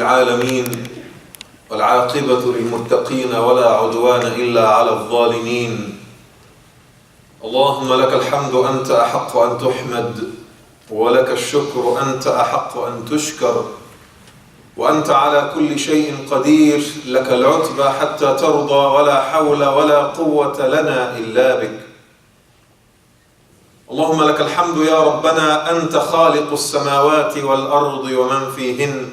العالمين والعاقبة للمتقين ولا عدوان إلا على الظالمين. اللهم لك الحمد أنت أحق أن تحمد، ولك الشكر أنت أحق أن تشكر، وأنت على كل شيء قدير، لك العتبى حتى ترضى، ولا حول ولا قوة لنا إلا بك. اللهم لك الحمد يا ربنا، أنت خالق السماوات والأرض ومن فيهن،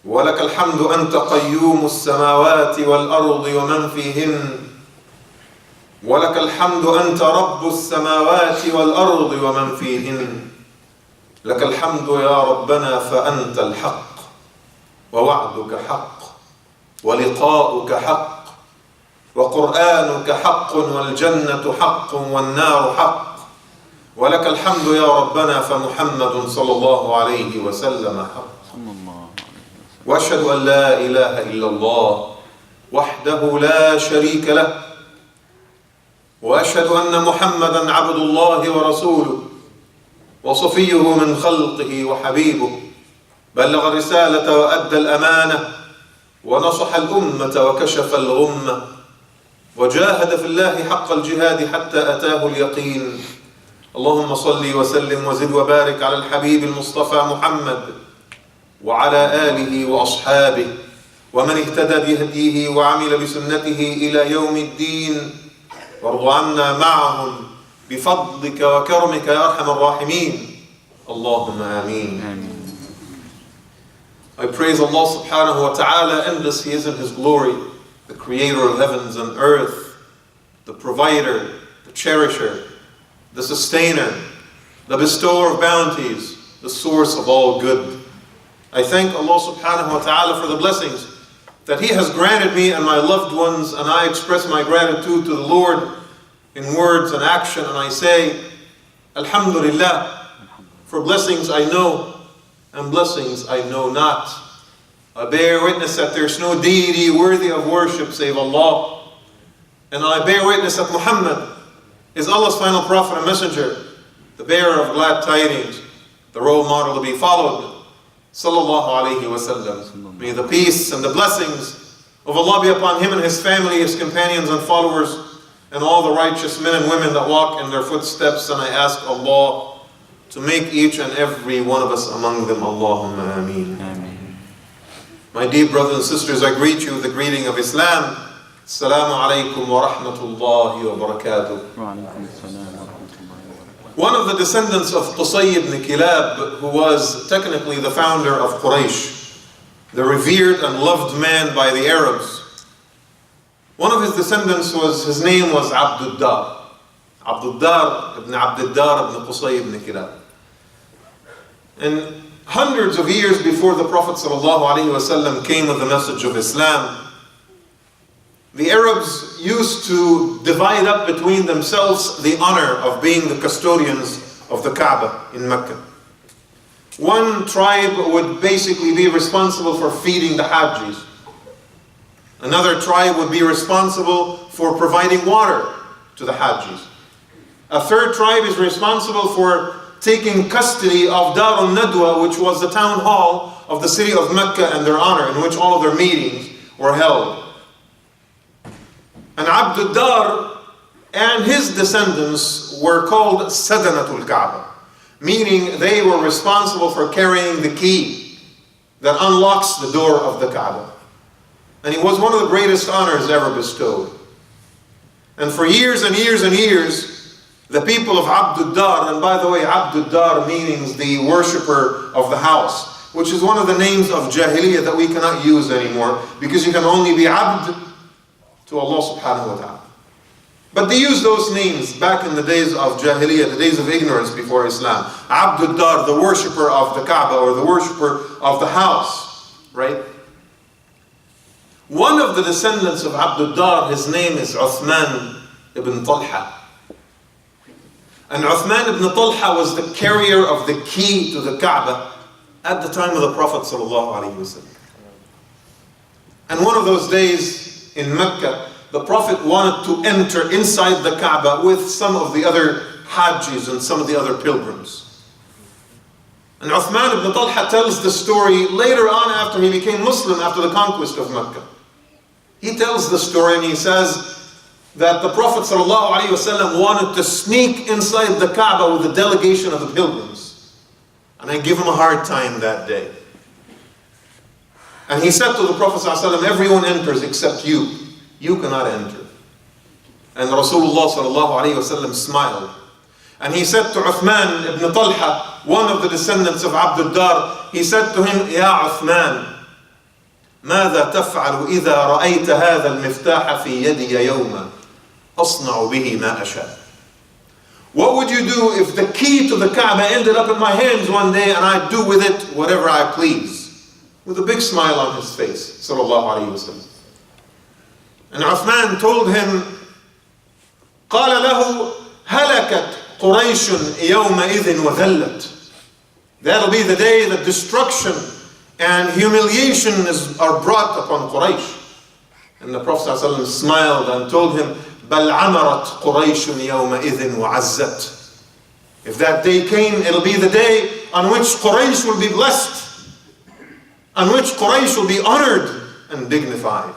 ولك الحمد أنت قيوم السماوات والأرض ومن فيهن، ولك الحمد أنت رب السماوات والأرض ومن فيهن. لك الحمد يا ربنا فأنت الحق، ووعدك حق، ولقاؤك حق، وقرآنك حق، والجنة حق، والنار حق. ولك الحمد يا ربنا فمحمد صلى الله عليه وسلم حق. وأشهد أن لا إله إلا الله وحده لا شريك له، وأشهد أن محمدا عبد الله ورسوله وصفيه من خلقه وحبيبه، بلغ الرسالة وأدى الأمانة ونصح الأمة وكشف الغمة، وجاهد في الله حق الجهاد حتى أتاه اليقين. اللهم صل وسلم وزد وبارك على الحبيب المصطفى محمد وعلى آله وأصحابه ومن اهتدى بهديه وعمل بسنته إلى يوم الدين، وارض عنا معهم بفضلك وكرمك يا أرحم الراحمين. اللهم آمين. I praise Allah subhanahu wa ta'ala, endless He is in His glory, the creator of heavens and earth, the provider, the cherisher, the sustainer, the bestower of bounties, the source of all good. I thank Allah subhanahu wa ta'ala for the blessings that He has granted me and my loved ones, and I express my gratitude to the Lord in words and action, and I say, Alhamdulillah, for blessings I know and blessings I know not. I bear witness that there's no deity worthy of worship save Allah, and I bear witness that Muhammad is Allah's final prophet and messenger, the bearer of glad tidings, the role model to be followed. Sallallahu alayhi wa sallam. May the peace and the blessings of Allah be upon him and his family, his companions and followers, and all the righteous men and women that walk in their footsteps. And I ask Allah to make each and every one of us among them. Allahumma ameen. Ameen. My dear brothers and sisters, I greet you with the greeting of Islam. Assalamu alaikum wa rahmatullahi wa barakatuh. One of the descendants of Qusay ibn Kilab, who was technically the founder of Quraysh, the revered and loved man by the Arabs. One of his descendants his name was Abduddar. Abduddar ibn Abduddar ibn Qusay ibn Kilab. And hundreds of years before the Prophet ﷺ came with the message of Islam, the Arabs used to divide up between themselves the honor of being the custodians of the Kaaba in Mecca. One tribe would basically be responsible for feeding the Hajjis. Another tribe would be responsible for providing water to the Hajjis. A third tribe is responsible for taking custody of Dar al-Nadwa, which was the town hall of the city of Mecca in their honor, in which all of their meetings were held. And Abduddar and his descendants were called Sadanatul Kaaba, meaning they were responsible for carrying the key that unlocks the door of the Kaaba. And it was one of the greatest honors ever bestowed. And for years and years and years, the people of Abduddar, and by the way, Abduddar means the worshipper of the house, which is one of the names of Jahiliyyah that we cannot use anymore, because you can only be Abd to Allah subhanahu wa ta'ala. But they used those names back in the days of Jahiliyyah, the days of ignorance before Islam. Abduddar, the worshipper of the Kaaba, or the worshipper of the house, right? One of the descendants of Abduddar, his name is Uthman ibn Talha. And Uthman ibn Talha was the carrier of the key to the Kaaba at the time of the Prophet sallallahu alaihi wasallam. And one of those days, in Mecca, the Prophet wanted to enter inside the Kaaba with some of the other Hajjis and some of the other pilgrims. And Uthman ibn Talha tells the story later on after he became Muslim after the conquest of Mecca. He tells the story and he says that the Prophet ﷺ wanted to sneak inside the Kaaba with a delegation of the pilgrims. And I gave him a hard time that day. And he said to the Prophet ﷺ, everyone enters except you. You cannot enter. And Rasulullah ﷺ smiled. And he said to Uthman ibn Talha, one of the descendants of Abd al-Dar, he said to him, Ya Uthman, ماذا تفعل إذا رأيت هذا المفتاح في يدي يوما أصنع به ما أشاء. What would you do if the key to the Kaaba ended up in my hands one day and I'd do with it whatever I please? With a big smile on his face, sallallahu alayhi wa sallam. And Uthman told him, قال له هلكت قريش يومئذ وذلت. That'll be the day that destruction and humiliation are brought upon Quraysh. And the Prophet ﷺ smiled and told him, بل عمرت قريش يومئذ وعزت. If that day came, it'll be the day on which Quraysh will be blessed, on which Quraysh will be honored and dignified.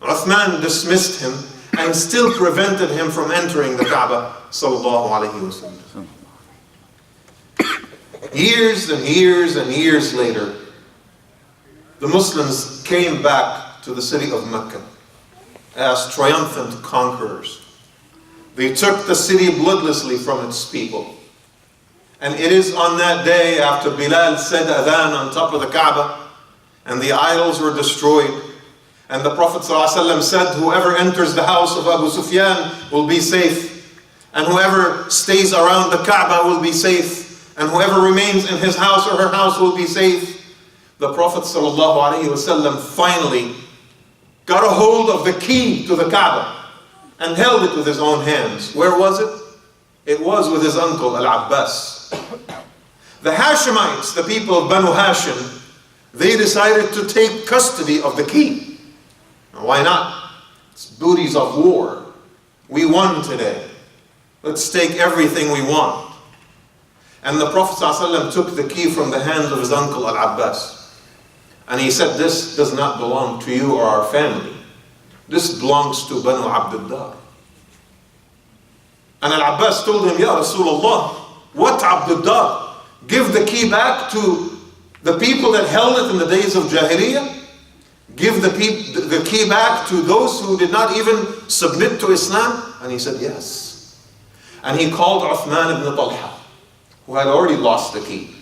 Uthman dismissed him and still prevented him from entering the Kaaba, sallallahu alayhi wa sallam. Years and years and years later, the Muslims came back to the city of Mecca as triumphant conquerors. They took the city bloodlessly from its people. And it is on that day after Bilal said adhan on top of the Kaaba and the idols were destroyed, and the Prophet ﷺ said, whoever enters the house of Abu Sufyan will be safe, and whoever stays around the Kaaba will be safe, and whoever remains in his house or her house will be safe. The Prophet ﷺ finally got a hold of the key to the Kaaba and held it with his own hands. Where was it? It was with his uncle Al-Abbas. The Hashemites, the people of Banu Hashim, they decided to take custody of the key. Why not? It's booties of war. We won today. Let's take everything we want. And the Prophet ﷺ took the key from the hands of his uncle Al-Abbas. And he said, this does not belong to you or our family. This belongs to Banu Abd al-Dar. And Al-Abbas told him, Ya Rasulullah, what Abd al-Dar? Give the key back to the people that held it in the days of Jahiliyyah? Give the key back to those who did not even submit to Islam? And he said, yes. And he called Uthman ibn Talha, who had already lost the key.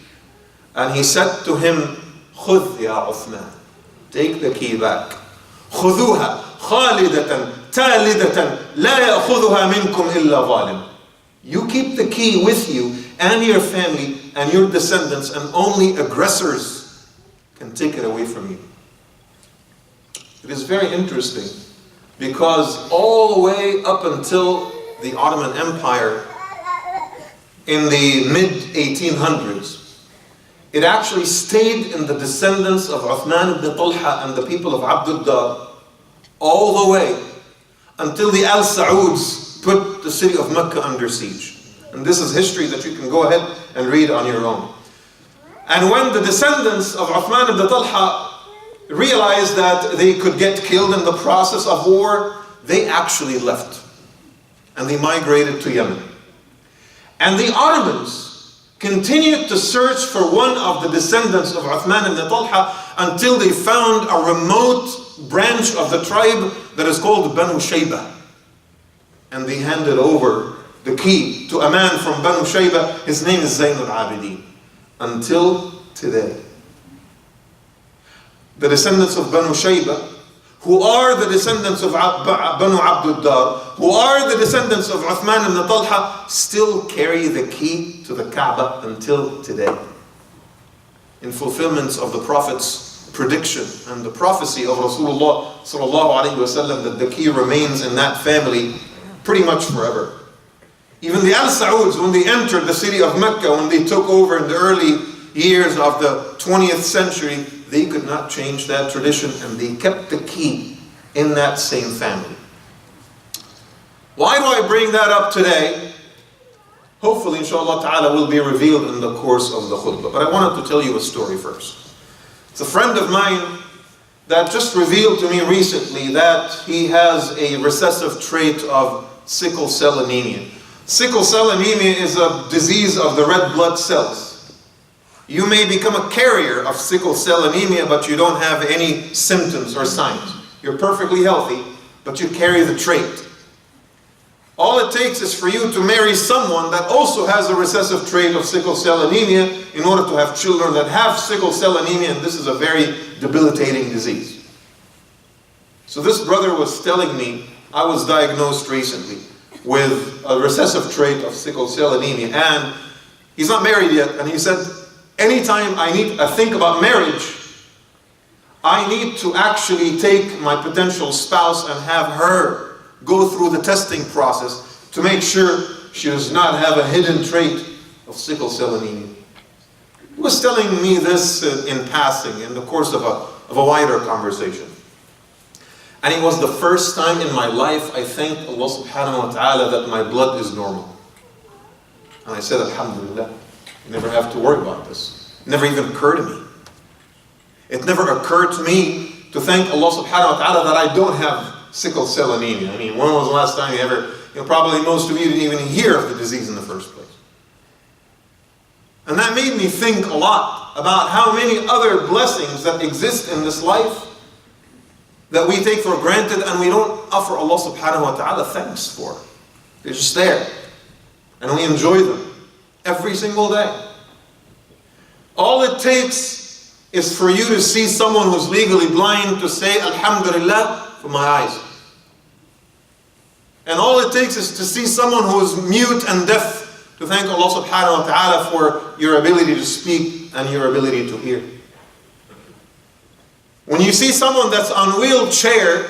And he said to him, خذ يا عثمان, take the key back. خذوها خالدة تالدة لا يأخذها منكم إلا ظالم. You keep the key with you and your family and your descendants, and only aggressors can take it away from you. It is very interesting because all the way up until the Ottoman Empire in the mid-1800s, it actually stayed in the descendants of Uthman ibn Talha and the people of Abd al-Dar all the way until the Al Sauds put the city of Mecca under siege. And this is history that you can go ahead and read on your own. And when the descendants of Uthman ibn Talha realized that they could get killed in the process of war, they actually left. And they migrated to Yemen. And the Ottomans continued to search for one of the descendants of Uthman ibn Talha until they found a remote branch of the tribe that is called Banu Shaybah. And they handed over the key to a man from Banu Shaybah. His name is Zayn al-Abidin. Until today. The descendants of Banu Shaybah, who are the descendants of Banu Abd al-Dar, who are the descendants of Uthman ibn Talha, still carry the key to the Kaaba until today. In fulfillment of the Prophet's prediction and the prophecy of Rasulullah sallallahu alaihi wasallam that the key remains in that family pretty much forever. Even the Al Sauds, when they entered the city of Mecca, when they took over in the early years of the 20th century, they could not change that tradition, and they kept the key in that same family. Why do I bring that up today? hopefully, inshallah ta'ala, will be revealed in the course of the khutbah. But I wanted to tell you a story first. It's a friend of mine that just revealed to me recently that he has a recessive trait of sickle cell anemia. Sickle cell anemia is a disease of the red blood cells. You may become a carrier of sickle cell anemia, but you don't have any symptoms or signs. You're perfectly healthy, but you carry the trait. All it takes is for you to marry someone that also has a recessive trait of sickle cell anemia in order to have children that have sickle cell anemia, and this is a very debilitating disease. So this brother was telling me, I was diagnosed recently with a recessive trait of sickle cell anemia, and he's not married yet, and he said, anytime I think about marriage, I need to actually take my potential spouse and have her go through the testing process to make sure she does not have a hidden trait of sickle cell anemia. He was telling me this in passing in the course of a wider conversation. And it was the first time in my life I thanked Allah subhanahu wa ta'ala that my blood is normal. And I said, Alhamdulillah, I never have to worry about this. It never even occurred to me. It never occurred to me to thank Allah subhanahu wa ta'ala that I don't have sickle cell anemia. I mean, when was the last time you ever, probably most of you didn't even hear of the disease in the first place. And that made me think a lot about how many other blessings that exist in this life that we take for granted and we don't offer Allah subhanahu wa ta'ala thanks for. They're just there. And we enjoy them every single day. All it takes is for you to see someone who's legally blind to say, Alhamdulillah, for my eyes. And all it takes is to see someone who is mute and deaf to thank Allah subhanahu wa ta'ala for your ability to speak and your ability to hear. When you see someone that's on a wheelchair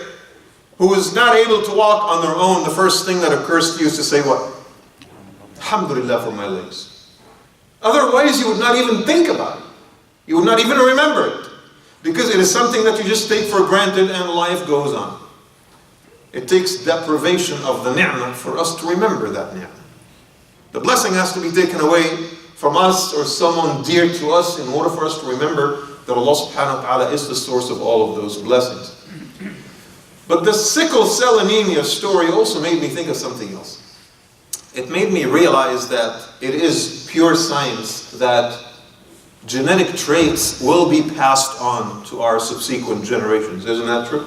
who is not able to walk on their own, the first thing that occurs to you is to say what? Alhamdulillah for my legs. Otherwise you would not even think about it. You would not even remember it. Because it is something that you just take for granted and life goes on. It takes deprivation of the ni'mah for us to remember that ni'mah. The blessing has to be taken away from us or someone dear to us in order for us to remember that Allah subhanahu wa ta'ala is the source of all of those blessings. But the sickle cell anemia story also made me think of something else. It made me realize that it is pure science that genetic traits will be passed on to our subsequent generations. Isn't that true?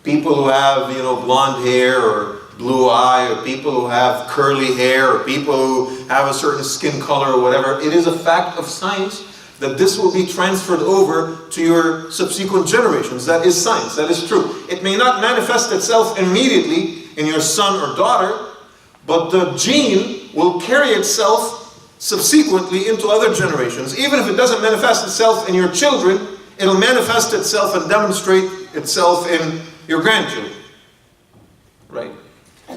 People who have, blonde hair or blue eye, or people who have curly hair, or people who have a certain skin color or whatever, it is a fact of science that this will be transferred over to your subsequent generations. That is science, that is true. It may not manifest itself immediately in your son or daughter, but the gene will carry itself subsequently into other generations. Even if it doesn't manifest itself in your children, it'll manifest itself and demonstrate itself in your grandchildren. Right?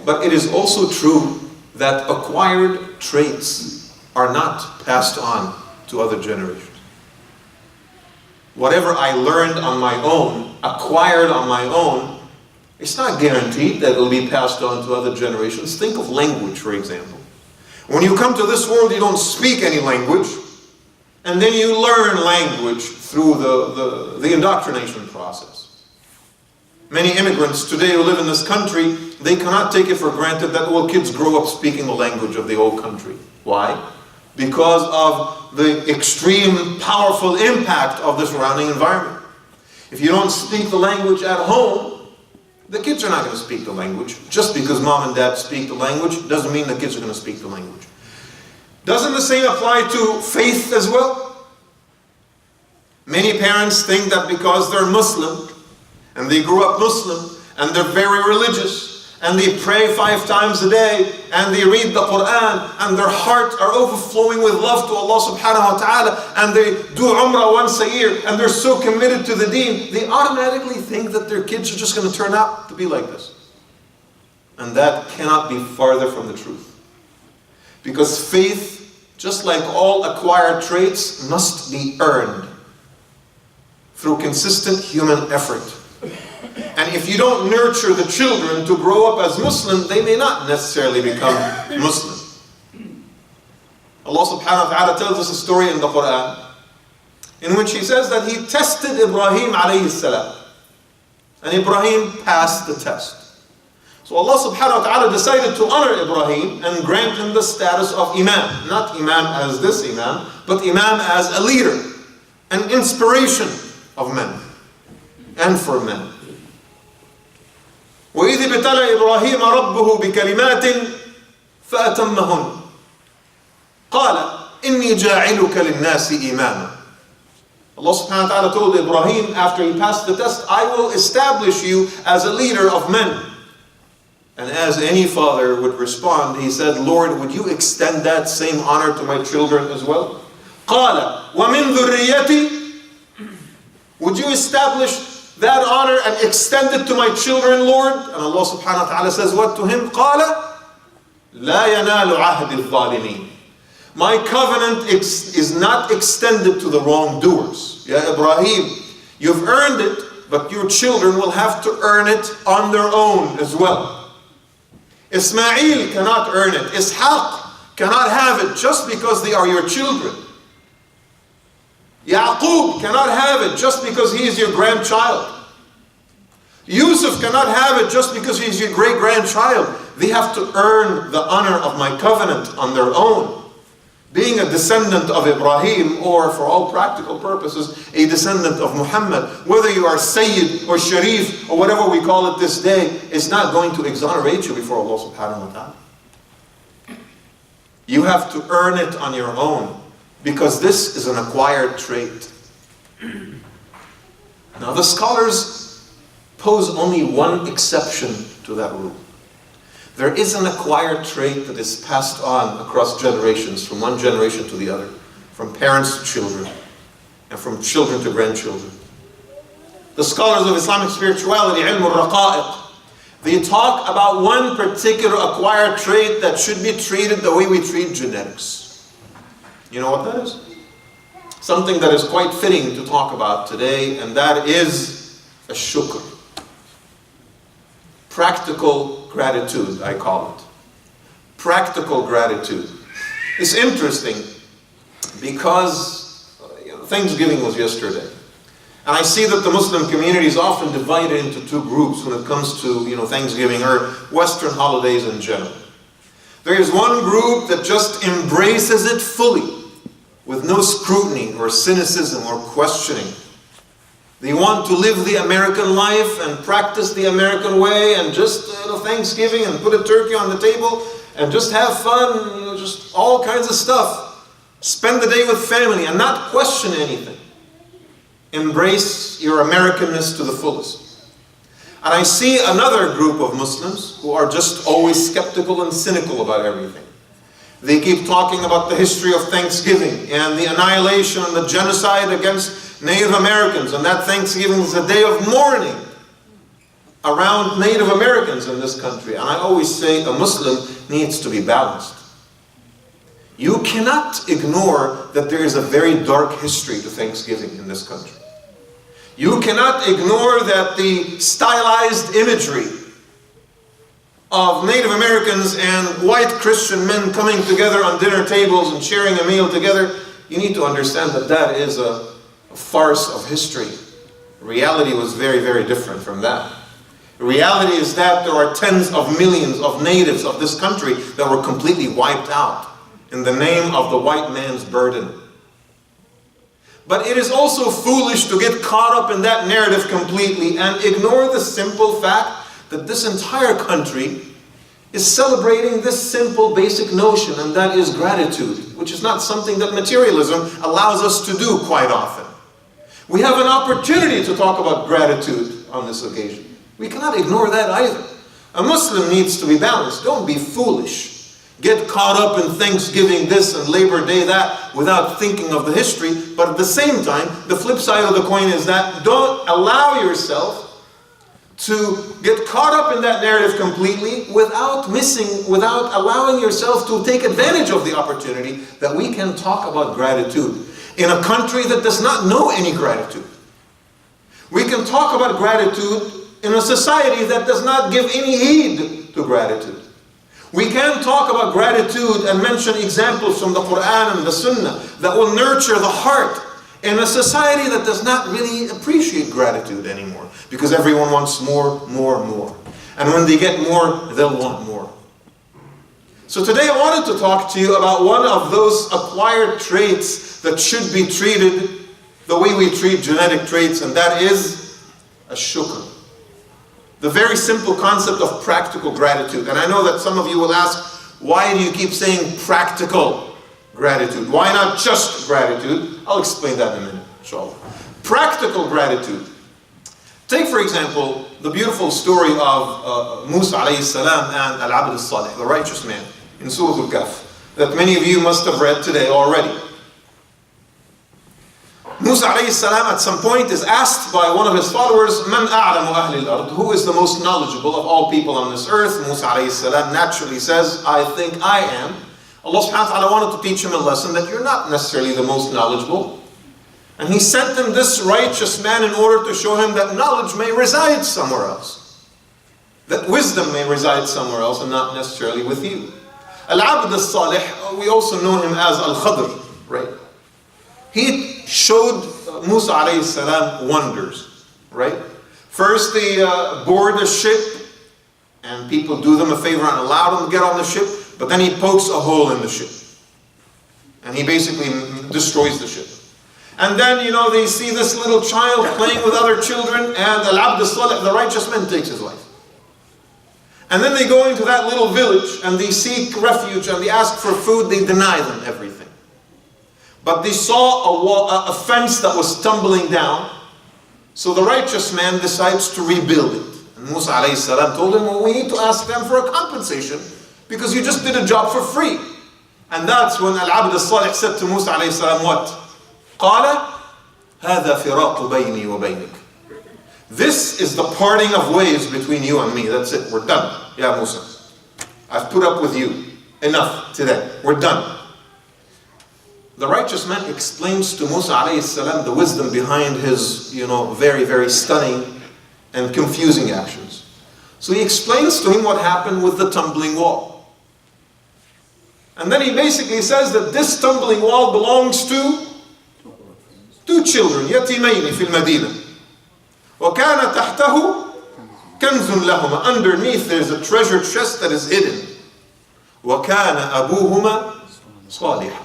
But it is also true that acquired traits are not passed on to other generations. Whatever I learned on my own, acquired on my own, it's not guaranteed that it will be passed on to other generations. Think of language, for example. When you come to this world, you don't speak any language, and then you learn language through the indoctrination process. Many immigrants today who live in this country, they cannot take it for granted that all kids grow up speaking the language of the old country. Why? Because of the extreme, powerful impact of the surrounding environment. If you don't speak the language at home, the kids are not going to speak the language. Just because mom and dad speak the language doesn't mean the kids are going to speak the language. Doesn't the same apply to faith as well? Many parents think that because they're Muslim, and they grew up Muslim, and they're very religious, and they pray 5 times a day, and they read the Quran, and their hearts are overflowing with love to Allah subhanahu wa ta'ala, and they do Umrah once a year, and they're so committed to the deen, they automatically think that their kids are just going to turn out to be like this. And that cannot be farther from the truth. Because faith, just like all acquired traits, must be earned through consistent human effort. And if you don't nurture the children to grow up as Muslim, they may not necessarily become Muslim. Allah subhanahu wa ta'ala tells us a story in the Quran in which He says that He tested Ibrahim alayhi salam. And Ibrahim passed the test. So Allah subhanahu wa ta'ala decided to honor Ibrahim and grant him the status of Imam. Not Imam as this Imam, but Imam as a leader, an inspiration of men and for men. وَإِذِ ابْتَلَى إِبْرَاهِيمَ رَبُّهُ بِكَلِمَاتٍ فَأَتَمَّهُنَّ قَالَ إِنِّي جَاعِلُكَ لِلنَّاسِ إِمَامًا. Allah subhanahu wa ta'ala told Ibrahim after he passed the test, I will establish you as a leader of men. And as any father would respond, he said, Lord, would you extend that same honor to my children as well? قَالَ وَمِن ذُرِّيَّتِي. Would you establish that honor and extend it to my children, Lord? And Allah subhanahu wa ta'ala says what to him? قَالَ لَا يَنَالُ عَهْدِ الظَّالِمِينَ. My covenant is not extended to the wrongdoers. Ya Ibrahim, you've earned it, but your children will have to earn it on their own as well. Ismail cannot earn it. Ishaq cannot have it just because they are your children. Yaqub cannot have it just because he is your grandchild. Yusuf cannot have it just because he is your great-grandchild. They have to earn the honor of my covenant on their own. Being a descendant of Ibrahim, or for all practical purposes, a descendant of Muhammad, whether you are Sayyid or Sharif or whatever we call it this day, is not going to exonerate you before Allah subhanahu wa ta'ala. You have to earn it on your own, because this is an acquired trait. Now the scholars pose only one exception to that rule. There is an acquired trait that is passed on across generations, from one generation to the other, from parents to children, and from children to grandchildren. The scholars of Islamic spirituality, ilm al-raqa'iq, they talk about one particular acquired trait that should be treated the way we treat genetics. You know what that is? Something that is quite fitting to talk about today, and that is ash-shukr. Practical gratitude, I call it. Practical gratitude. It's interesting because Thanksgiving was yesterday. And I see that the Muslim community is often divided into two groups when it comes to Thanksgiving or Western holidays in general. There is one group that just embraces it fully, with no scrutiny or cynicism or questioning. They want to live the American life and practice the American way and just Thanksgiving and put a turkey on the table and just have fun, just all kinds of stuff. Spend the day with family and not question anything. Embrace your Americanness to the fullest. And I see another group of Muslims who are just always skeptical and cynical about everything. They keep talking about the history of Thanksgiving and the annihilation and the genocide against Native Americans, and that Thanksgiving is a day of mourning around Native Americans in this country. And I always say a Muslim needs to be balanced. You cannot ignore that there is a very dark history to Thanksgiving in this country. You cannot ignore that the stylized imagery of Native Americans and white Christian men coming together on dinner tables and sharing a meal together, you need to understand that that is a farce of history. Reality was very, very different from that. Reality is that there are tens of millions of natives of this country that were completely wiped out in the name of the white man's burden. But it is also foolish to get caught up in that narrative completely and ignore the simple fact that this entire country is celebrating this simple basic notion, and that is gratitude, which is not something that materialism allows us to do quite often. We have an opportunity to talk about gratitude on this occasion. We cannot ignore that either. A Muslim needs to be balanced. Don't be foolish. Get caught up in Thanksgiving this and Labor Day that without thinking of the history. But at the same time, the flip side of the coin is that don't allow yourself to get caught up in that narrative completely without allowing yourself to take advantage of the opportunity that we can talk about gratitude in a country that does not know any gratitude. We can talk about gratitude in a society that does not give any heed to gratitude. We can talk about gratitude and mention examples from the Quran and the Sunnah that will nurture the heart in a society that does not really appreciate gratitude anymore, because everyone wants more, more, more. And when they get more, they'll want more. So today I wanted to talk to you about one of those acquired traits that should be treated the way we treat genetic traits, and that is ash-shukr. The very simple concept of practical gratitude. And I know that some of you will ask, why do you keep saying practical gratitude? Why not just gratitude? I'll explain that in a minute, inshallah. Practical gratitude. Take, for example, the beautiful story of Musa alayhi salam and Al-Abd al-Salih, the righteous man, in Surah Al-Kahf, that many of you must have read today already. Musa alayhi salam at some point is asked by one of his followers, Man a'lamu ahli al-ard, who is the most knowledgeable of all people on this earth? Musa alayhi salam naturally says, I think I am. Allah subhanahu wa ta'ala wanted to teach him a lesson that you're not necessarily the most knowledgeable. And He sent him this righteous man in order to show him that knowledge may reside somewhere else. That wisdom may reside somewhere else and not necessarily with you. Al-Abd al-Salih, we also know him as Al-Khadr, right? He showed Musa alayhi salam wonders, right? First they board a ship, and people do them a favor and allow them to get on the ship, but then he pokes a hole in the ship. And he basically destroys the ship. And then, they see this little child playing with other children, and Al-Abd al-Salih, the righteous man, takes his life. And then they go into that little village, and they seek refuge, and they ask for food, they deny them everything. But they saw a fence that was tumbling down, so the righteous man decides to rebuild it. And Musa alayhi salam told him, well, we need to ask them for a compensation, because you just did a job for free. And that's when Al-Abd al-Salih said to Musa alayhi salam, what? قال هذا فراق بيني وبينك. This is the parting of ways between you and me. That's it. We're done. Yeah, Musa. I've put up with you. Enough today. We're done. The righteous man explains to Musa alayhi salam the wisdom behind his, very, very stunning and confusing actions. So he explains to him what happened with the tumbling wall. And then he basically says that this tumbling wall belongs to two children, يتيمين في المدينة. وكان تحته كنز لهما. Underneath there's a treasure chest that is hidden. وكان أبوهما صالحا.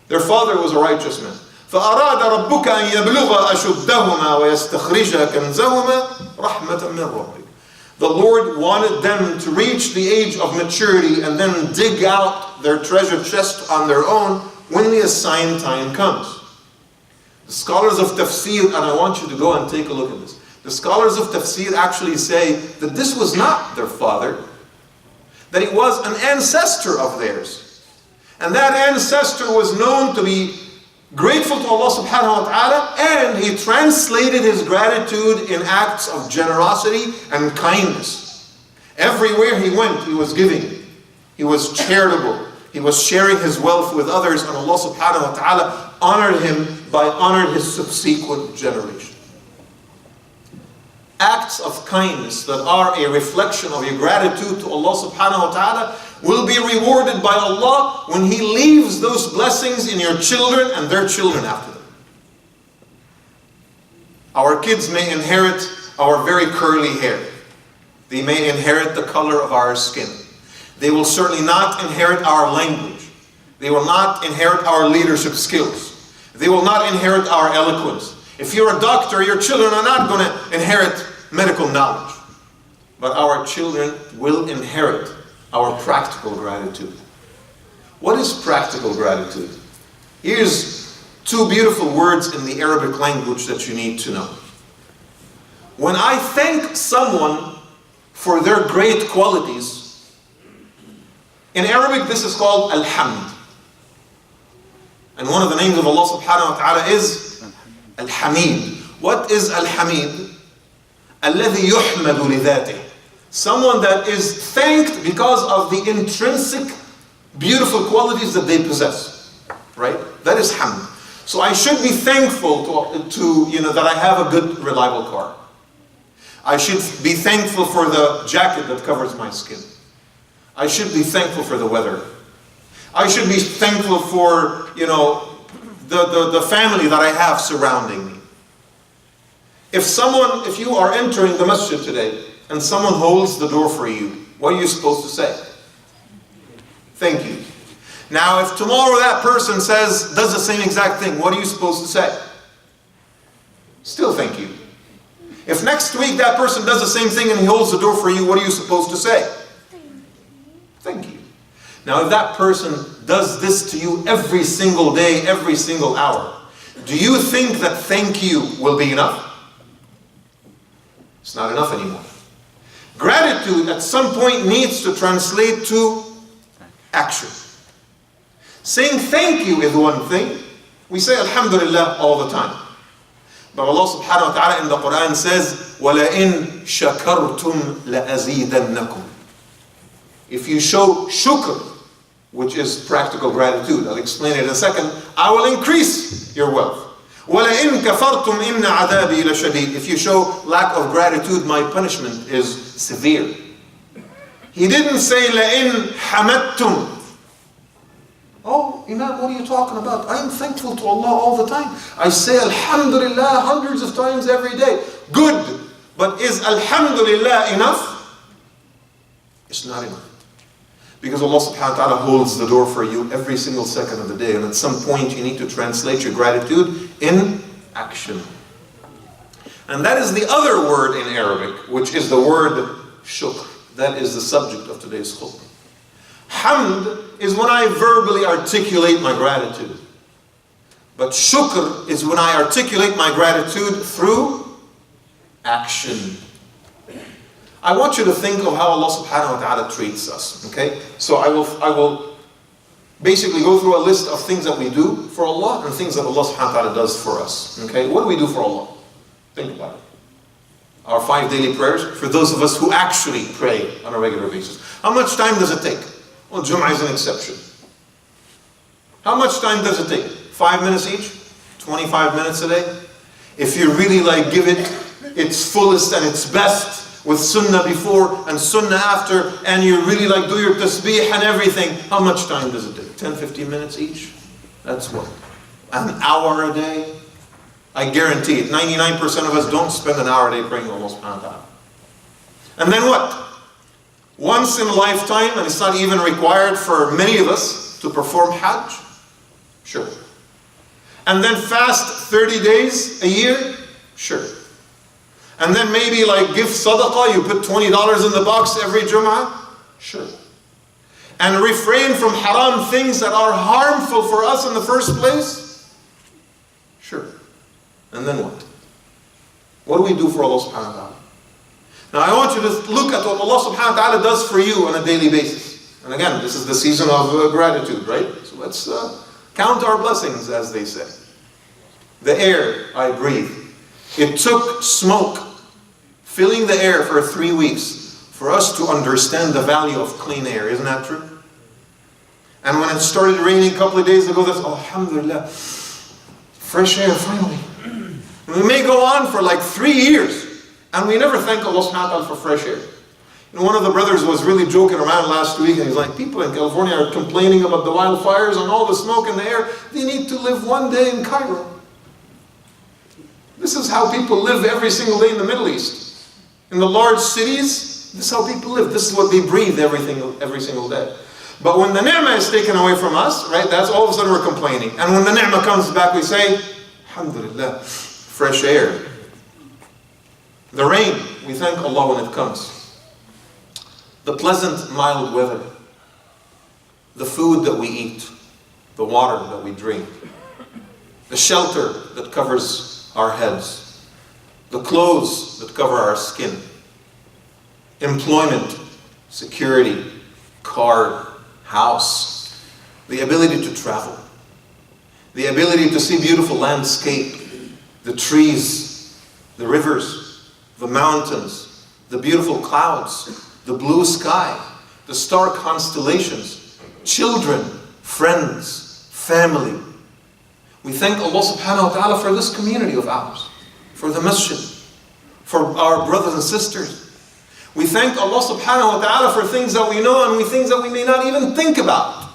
Their father was a righteous man. فأراد ربك أن يبلغ أشدهما ويستخرج كنزهما رحمة من ربك. The Lord wanted them to reach the age of maturity and then dig out their treasure chest on their own when the assigned time comes. The scholars of tafsir, and I want you to go and take a look at this. The scholars of tafsir actually say that this was not their father, that it was an ancestor of theirs. And that ancestor was known to be grateful to Allah subhanahu wa ta'ala, and he translated his gratitude in acts of generosity and kindness. Everywhere he went, he was giving. He was charitable. He was sharing his wealth with others, and Allah subhanahu wa ta'ala honored him by honoring his subsequent generation. Acts of kindness that are a reflection of your gratitude to Allah subhanahu wa ta'ala will be rewarded by Allah when He leaves those blessings in your children and their children after them. Our kids may inherit our very curly hair. They may inherit the color of our skin. They will certainly not inherit our language. They will not inherit our leadership skills. They will not inherit our eloquence. If you're a doctor, your children are not going to inherit medical knowledge. But our children will inherit our practical gratitude. What is practical gratitude? Here's two beautiful words in the Arabic language that you need to know. When I thank someone for their great qualities, in Arabic this is called Al-Hamd. And one of the names of Allah subhanahu wa ta'ala is Al-Hamid. What is Al-Hamid? الذي يحمد لذاته. Someone that is thanked because of the intrinsic beautiful qualities that they possess. Right? That is hamd. So I should be thankful to that I have a good, reliable car. I should be thankful for the jacket that covers my skin. I should be thankful for the weather. I should be thankful for, the family that I have surrounding me. If you are entering the masjid today and someone holds the door for you, what are you supposed to say? Thank you. Now, if tomorrow that person does the same exact thing, what are you supposed to say? Still thank you. If next week that person does the same thing and he holds the door for you, what are you supposed to say? Thank you. Now, if that person does this to you every single day, every single hour, do you think that thank you will be enough? It's not enough anymore. Gratitude at some point needs to translate to action. Saying thank you is one thing. We say Alhamdulillah all the time. But Allah subhanahu wa ta'ala in the Quran says, وَلَئِن شَكَرْتُمْ لَأَزِيدَنَّكُمْ. If you show shukr, which is practical gratitude, I'll explain it in a second, I will increase your wealth. وَلَئِن كَفَرْتُمْ إِنَّ عَذَابِي لَشَدِيدٌ. If you show lack of gratitude, my punishment is severe. He didn't say لَئِن حَمَدْتُمْ. Oh, Imam, what are you talking about? I'm thankful to Allah all the time. I say Alhamdulillah hundreds of times every day. Good. But is Alhamdulillah enough? It's not enough. Because Allah subhanahu wa ta'ala holds the door for you every single second of the day. And at some point you need to translate your gratitude in action. And that is the other word in Arabic, which is the word shukr. That is the subject of today's khutbah. Hamd is when I verbally articulate my gratitude. But shukr is when I articulate my gratitude through action. I want you to think of how Allah subhanahu wa ta'ala treats us. Okay? So I will basically go through a list of things that we do for Allah and things that Allah subhanahu wa ta'ala does for us. Okay? What do we do for Allah? Think about it. Our 5 daily prayers, for those of us who actually pray on a regular basis. How much time does it take? Well, Jum'ah is an exception. How much time does it take? 5 minutes each? 25 minutes a day? If you really give it its fullest and its best with sunnah before and sunnah after, and you really do your tasbih and everything, how much time does it take? 10, 15 minutes each? That's what? An hour a day? I guarantee it. 99% of us don't spend an hour a day praying to Allah subhanahu wa ta'ala. And then what? Once in a lifetime, and it's not even required for many of us to perform Hajj? Sure. And then fast 30 days a year? Sure. And then maybe give sadaqah, you put $20 in the box every Jum'ah? Sure. And refrain from haram things that are harmful for us in the first place? Sure. And then what? What do we do for Allah subhanahu wa ta'ala? Now I want you to look at what Allah subhanahu wa ta'ala does for you on a daily basis. And again, this is the season of gratitude, right? So let's count our blessings, as they say. The air I breathe. It took smoke filling the air for 3 weeks for us to understand the value of clean air. Isn't that true? And when it started raining a couple of days ago, that's, oh, alhamdulillah, fresh air finally. We may go on for 3 years. And we never thank Allah subhanahu wa ta'ala for fresh air. One of the brothers was really joking around last week, and he's like, people in California are complaining about the wildfires and all the smoke in the air. They need to live one day in Cairo. This is how people live every single day in the Middle East. In the large cities, this is how people live. This is what they breathe every single day. But when the ni'mah is taken away from us, right, that's all of a sudden we're complaining. And when the ni'mah comes back, we say, alhamdulillah, fresh air. The rain, we thank Allah when it comes. The pleasant, mild weather. The food that we eat. The water that we drink. The shelter that covers our heads. The clothes that cover our skin. Employment, security, car, house. The ability to travel. The ability to see beautiful landscape. The trees, the rivers, the mountains, the beautiful clouds, the blue sky, the star constellations, children, friends, family. We thank Allah subhanahu wa ta'ala for this community of ours, for the masjid, for our brothers and sisters. We thank Allah subhanahu wa ta'ala for things that we know and we things that we may not even think about.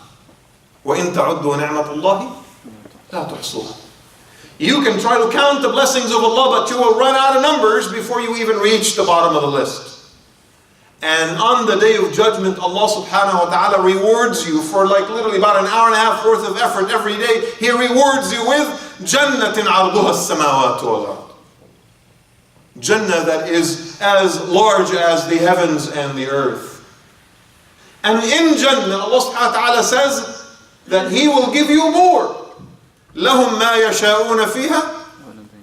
وَإِن تَعُدُّوا نِعْمَةَ اللَّهِ لَا تُحْصُوهَا. You can try to count the blessings of Allah, but you will run out of numbers before you even reach the bottom of the list. And on the day of judgment, Allah subhanahu wa ta'ala rewards you for like literally about an hour and a half worth of effort every day. He rewards you with جَنَّةٍ عَرْضُهَا السَّمَاوَاتُ وَالْأَرْضُ. Jannah that is as large as the heavens and the earth. And in Jannah, Allah subhanahu wa ta'ala says that He will give you more. لَهُمْ مَا يَشَاءُونَ فِيهَا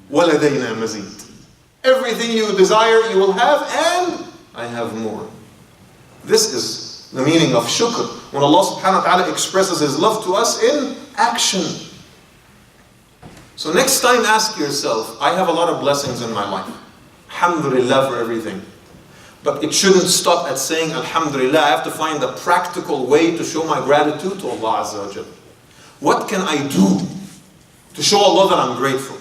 وَلَدَيْنَا مَزِيدٌ. Everything you desire you will have, and I have more. This is the meaning of shukr. When Allah subhanahu wa ta'ala expresses His love to us in action. So next time ask yourself, I have a lot of blessings in my life. Alhamdulillah for everything. But it shouldn't stop at saying Alhamdulillah. I have to find a practical way to show my gratitude to Allah Azza wa Jal. What can I do to show Allah that I'm grateful?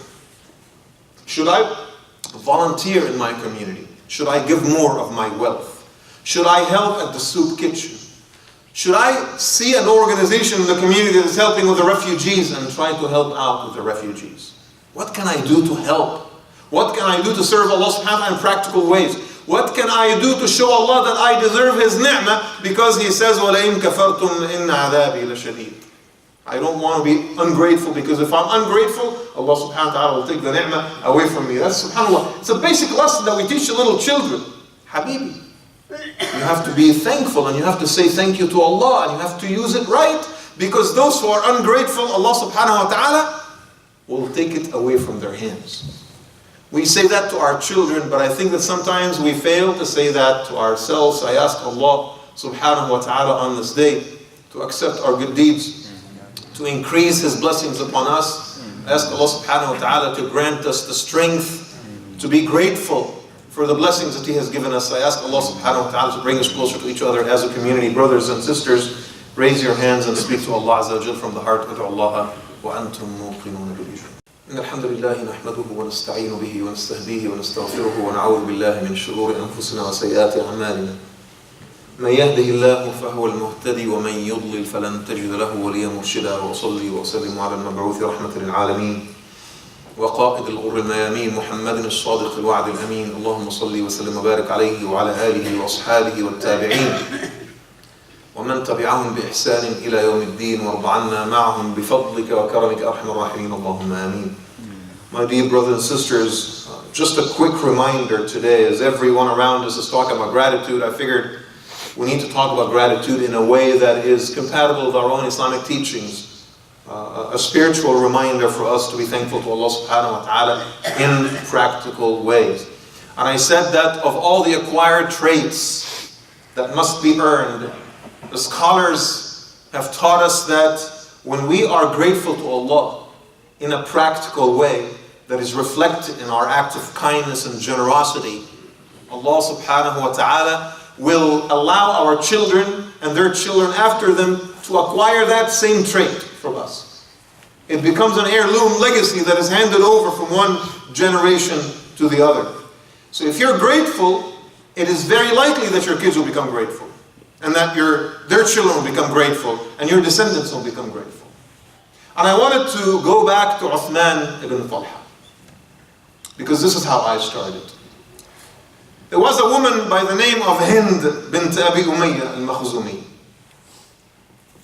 Should I volunteer in my community? Should I give more of my wealth? Should I help at the soup kitchen? Should I see an organization in the community that is helping with the refugees and try to help out with the refugees? What can I do to help? What can I do to serve Allah subhanahu wa ta'ala in practical ways? What can I do to show Allah that I deserve His ni'mah? Because He says, وَلَئِن كَفَرْتُمْ إِنَّ عَذَابِي لَشَدِيدٌ. I don't want to be ungrateful, because if I'm ungrateful, Allah subhanahu wa ta'ala will take the ni'mah away from me. That's subhanAllah. It's a basic lesson that we teach to little children. Habibi, you have to be thankful and you have to say thank you to Allah and you have to use it right, because those who are ungrateful, Allah subhanahu wa ta'ala will take it away from their hands. We say that to our children, but I think that sometimes we fail to say that to ourselves. I ask Allah subhanahu wa ta'ala on this day to accept our good deeds, to increase His blessings upon us. I ask Allah subhanahu wa ta'ala to grant us the strength to be grateful for the blessings that He has given us. I ask Allah subhanahu wa ta'ala to bring us closer to each other as a community. Brothers and sisters, raise your hands and speak to Allah Azza wa Jal from the heart. Adu Allah wa antum muqinuna bil ijab. إن الحمد لله نحمده ونستعين به ونستهديه ونستغفره ونعوذ بالله من شرور أنفسنا وسيئات أعمالنا. من يهده الله فهو المهتدي ومن يضلل فلن تجد له وليا مرشدا. وأصلي وأسلم على المبعوث رحمة للعالمين وقائد الغر الميامين محمد الصادق الوعد الأمين. اللهم صل وسلم وبارك عليه وعلى آله وأصحابه والتابعين ومن تبعهم بإحسان إلى يوم الدين وارض عنا معهم بفضلك وكرمك أرحم الراحمين. اللهم آمين. My dear brothers and sisters, just a quick reminder today, as everyone around us is talking about gratitude, I figured we need to talk about gratitude in a way that is compatible with our own Islamic teachings. A spiritual reminder for us to be thankful to Allah subhanahu wa ta'ala in practical ways. And I said that of all the acquired traits that must be earned, the scholars have taught us that when we are grateful to Allah in a practical way that is reflected in our act of kindness and generosity, Allah subhanahu wa ta'ala will allow our children and their children after them to acquire that same trait from us. It becomes an heirloom legacy that is handed over from one generation to the other. So if you're grateful, it is very likely that your kids will become grateful, and that their children will become grateful, and your descendants will become grateful. And I wanted to go back to Uthman ibn Talha, because this is how I started. There was a woman by the name of Hind bint Abi Umayyah al-Makhzumi.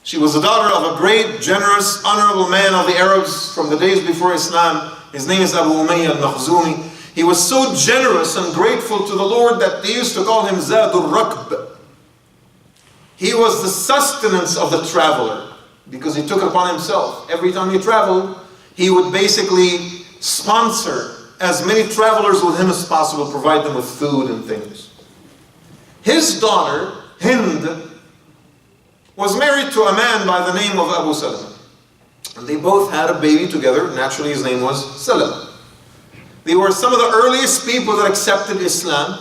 She was the daughter of a great, generous, honorable man of the Arabs from the days before Islam. His name is Abu Umayyah al-Makhzumi. He was so generous and grateful to the Lord that they used to call him Zadul Rakb. He was the sustenance of the traveler, because he took it upon himself. Every time he traveled, he would basically sponsor as many travelers with him as possible, provide them with food and things. His daughter, Hind, was married to a man by the name of Abu Salama. And they both had a baby together. Naturally, his name was Salama. They were some of the earliest people that accepted Islam.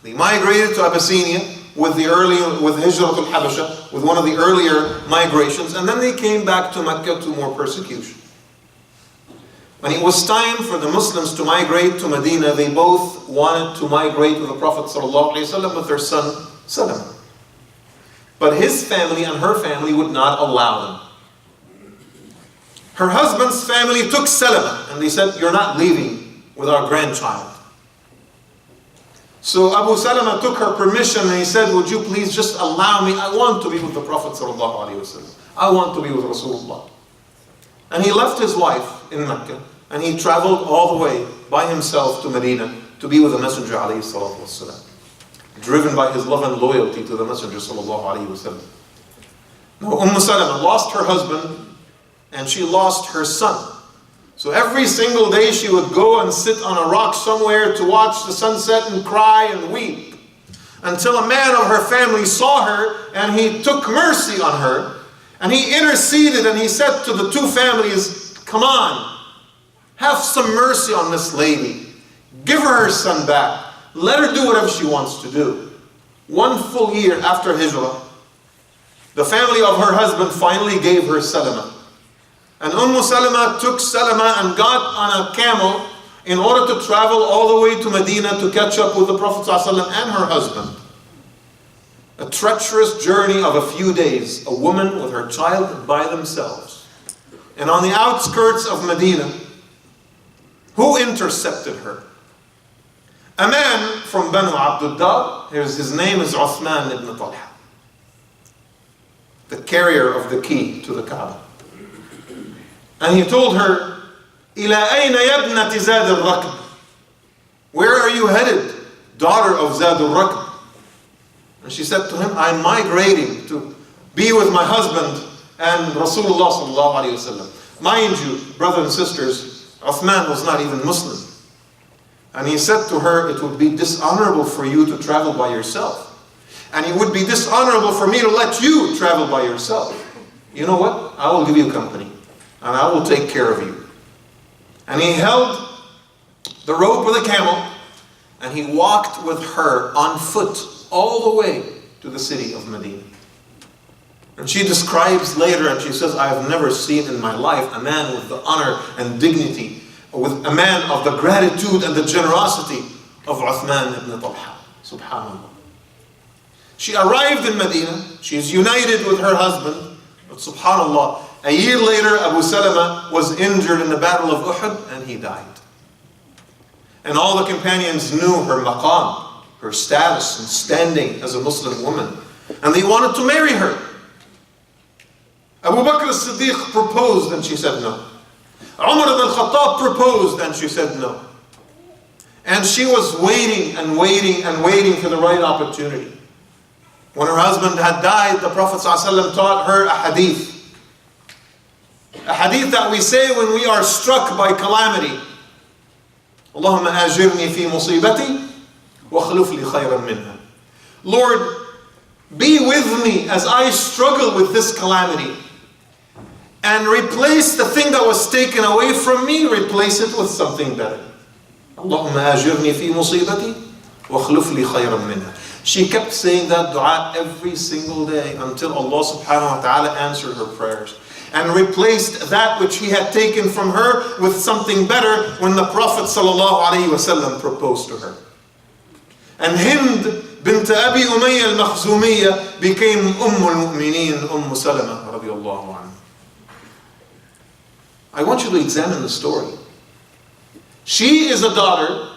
They migrated to Abyssinia with Hijrat al-Habasha, with one of the earlier migrations, and then they came back to Mecca to more persecution. When it was time for the Muslims to migrate to Medina, they both wanted to migrate with the Prophet ﷺ with their son Salama. But his family and her family would not allow them. Her husband's family took Salama and they said, "You're not leaving with our grandchild." So Abu Salama took her permission and he said, "Would you please just allow me? I want to be with the Prophet ﷺ. I want to be with Rasulullah." And he left his wife in Mecca and he traveled all the way by himself to Medina to be with the Messenger ﷺ, driven by his love and loyalty to the Messenger ﷺ. Now Salama lost her husband and she lost her son. So every single day she would go and sit on a rock somewhere to watch the sunset and cry and weep, until a man of her family saw her and he took mercy on her and he interceded and he said to the two families, "Come on, have some mercy on this lady. Give her son back. Let her do whatever she wants to do." 1 full year after Hijrah, the family of her husband finally gave her Salama. And Salama took Salama and got on a camel in order to travel all the way to Medina to catch up with the Prophet ﷺ and her husband. A treacherous journey of a few days, a woman with her child by themselves. And on the outskirts of Medina, who intercepted her? A man from Banu Abdullah, his name is Uthman ibn Talha, the carrier of the key to the Kaaba. And he told her, "Ila ayna yabnati Zad al-Rakb?" Where are you headed, daughter of Zad al-Rakb? And she said to him, "I'm migrating to be with my husband and Rasulullah sallallahu alayhi wasallam." Mind you, brothers and sisters, Uthman was not even Muslim. And he said to her, "It would be dishonorable for you to travel by yourself. And it would be dishonorable for me to let you travel by yourself. You know what? I will give you company. And I will take care of you." And he held the rope with a camel and he walked with her on foot all the way to the city of Medina. And she describes later and she says, "I have never seen in my life a man with the honor and dignity, with a man of the gratitude and the generosity of Uthman ibn Talha." Subhanallah. She arrived in Medina, she is united with her husband, but subhanallah, a year later, Abu Salama was injured in the Battle of Uhud and he died. And all the companions knew her maqam, her status and standing as a Muslim woman. And they wanted to marry her. Abu Bakr as-Siddiq proposed and she said no. Umar ibn al-Khattab proposed and she said no. And she was waiting and waiting and waiting for the right opportunity. When her husband had died, the Prophet ﷺ taught her a hadith. A hadith that we say when we are struck by calamity. Allahumma ajirni fi musibati wa akhlif li khayran minha. Lord, be with me as I struggle with this calamity. And replace the thing that was taken away from me, replace it with something better. Allahumma ajirni fi musibati wa akhlif li khayran minha. She kept saying that dua every single day until Allah subhanahu wa ta'ala answered her prayers and replaced that which he had taken from her with something better when the Prophet sallallahu alaihi wasallam proposed to her. And Hind bint Abi Umayyah al-Makhzumiyya became al-Mu'mineen, Salama radiyallahu anha. I want you to examine the story. She is a daughter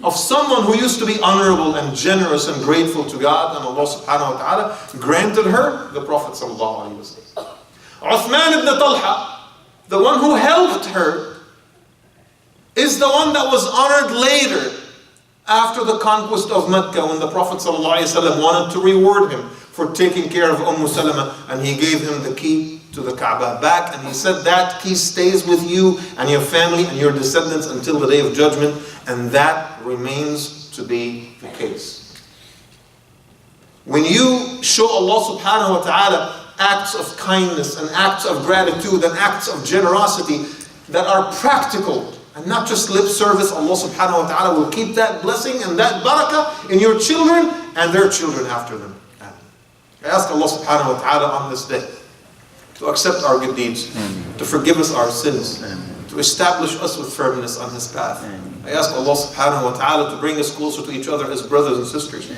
of someone who used to be honorable and generous and grateful to God, and Allah subhanahu wa ta'ala granted her the Prophet sallallahu alaihi wasallam. Uthman ibn Talha, the one who helped her, is the one that was honored later after the conquest of Mecca, when the Prophet ﷺ wanted to reward him for taking care of Salama, and he gave him the key to the Kaaba back, and he said that key stays with you and your family and your descendants until the day of judgment, and that remains to be the case. When you show Allah subhanahu wa ta'ala acts of kindness and acts of gratitude and acts of generosity that are practical and not just lip service, Allah subhanahu wa ta'ala will keep that blessing and that barakah in your children and their children after them. I ask Allah subhanahu wa ta'ala on this day to accept our good deeds, to forgive us our sins, to establish us with firmness on His path. I ask Allah subhanahu wa ta'ala to bring us closer to each other as brothers and sisters,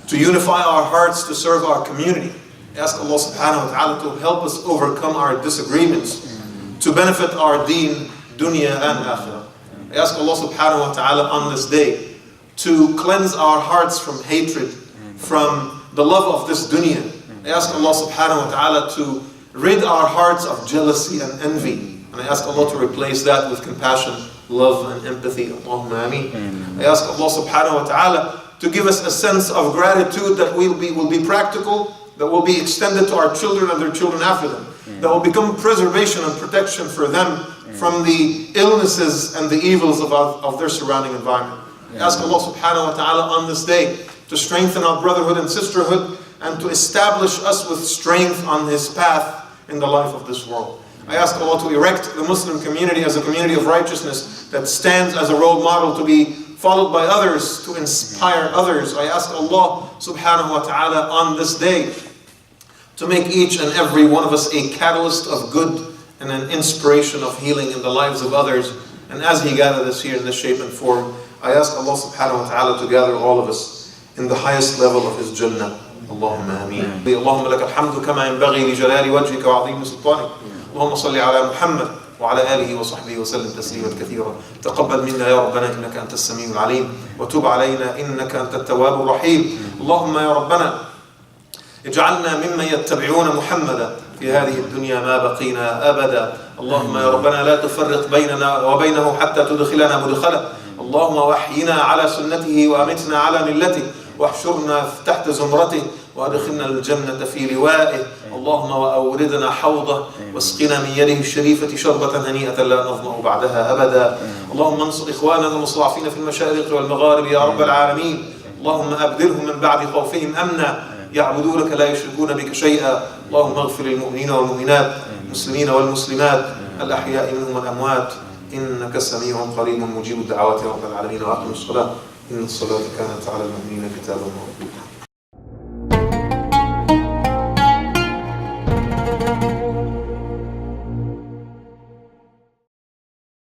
to unify our hearts to serve our community. I ask Allah subhanahu wa ta'ala to help us overcome our disagreements, to benefit our deen, dunya and akhirah. I ask Allah subhanahu wa ta'ala on this day to cleanse our hearts from hatred, from the love of this dunya. I ask Allah subhanahu wa ta'ala to rid our hearts of jealousy and envy. And I ask Allah to replace that with compassion, love and empathy. Allahumma ameen. I ask Allah subhanahu wa ta'ala to give us a sense of gratitude that will be practical, that will be extended to our children and their children after them, that will become preservation and protection for them from the illnesses and the evils of their surrounding environment. I ask Allah subhanahu wa ta'ala on this day to strengthen our brotherhood and sisterhood and to establish us with strength on His path in the life of this world. I ask Allah to erect the Muslim community as a community of righteousness that stands as a role model to be followed by others, to inspire others. I ask Allah subhanahu wa ta'ala on this day to make each and every one of us a catalyst of good and an inspiration of healing in the lives of others. And as He gathered us here in this shape and form, I ask Allah subhanahu wa ta'ala to gather all of us in the highest level of His Jannah. Allahumma ameen. Allahumma laka alhamdu kama yanbaghi li jalali wajhika wa 'azimi sultanik. Allahumma salli ala Muhammad وعلى آله وصحبه وسلم تسليما كثيرا. تقبل منا يا ربنا إنك أنت السميع العليم وتب علينا إنك أنت التواب الرحيم. اللهم يا ربنا اجعلنا ممن يتبعون محمدا في هذه الدنيا ما بقينا أبدا. اللهم يا ربنا لا تفرق بيننا وبينه حتى تدخلنا مدخله. اللهم وحينا على سنته وأمتنا على ملته واحشرنا تحت زمرته وادخلنا الجنة في لوائه. اللهم وأوردنا حوضه واسقنا من يده الشريفة شربة هنيئة لا نظمأ بعدها أبدا. اللهم انصر إخواننا المستضعفين في المشارق والمغارب يا رب العالمين. اللهم أبدلهم من بعد خوفهم أمنا يعبدونك لا يشركون بك شيئا. اللهم اغفر للمؤمنين والمؤمنات المسلمين والمسلمات الأحياء منهم والأموات إنك سميع قريب مجيب الدعوات يا رب العالمين. وأقم الصلاة إن الصلاة كانت على المؤمنين كتابا موقوتا.